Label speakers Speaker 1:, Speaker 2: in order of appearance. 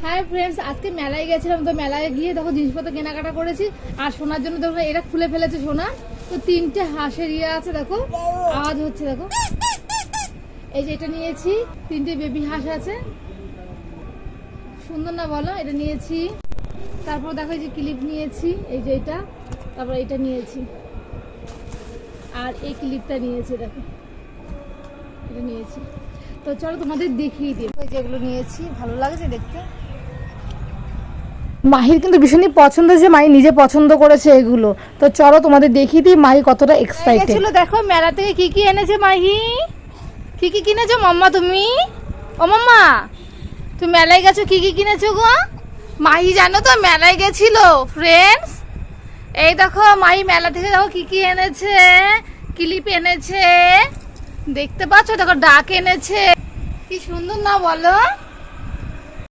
Speaker 1: Hi friends, আজকে মেলায় গেছিলাম। তো মেলায় গিয়ে দেখো জিনিসপত্র কেনাকাটা করেছি। আর সোনার জন্য দেখো এটা খুলে ফেলেছে সোনা। তো 3টে হাঁসের ইয়ে আছে, দেখো আওয়াজ হচ্ছে, দেখো এই যে এটা নিয়েছি। 3টে বেবি হাঁস আছে, সুন্দর না বলো? এটা নিয়েছি। তারপর দেখো এই যে ক্লিপ নিয়েছি, এই যে এটা। তারপর এটা নিয়েছি, আর এই ক্লিপটা নিয়েছি, দেখো এটা নিয়েছি। তো চলো তোমাদের দেখিয়ে দিই যেগুলো নিয়েছি। ভালো লাগছে দেখতে। মাহির কিন্তু ভীষণই পছন্দ হয়েছে, মাহি নিজে পছন্দ করেছে এগুলো। তো চলো তোমাদের দেখিয়ে দিই মাহি কতটা এক্সাইটেড ছিল। দেখো মেলা থেকে কি কি এনেছে মাহি। কি কি কিনেছো মাম্মা তুমি? ও মাম্মা, তুমি মেলায় গেছো, কি কি কিনেছো গো? মাহি জানো তো মেলায় গেছিল ফ্রেন্ডস। এই দেখো মাহি মেলা থেকে দেখো কি কি এনেছে। ক্লিপ এনেছে, দেখতে পাচ্ছ? দেখো ডাক এনেছে, কি সুন্দর না বলো?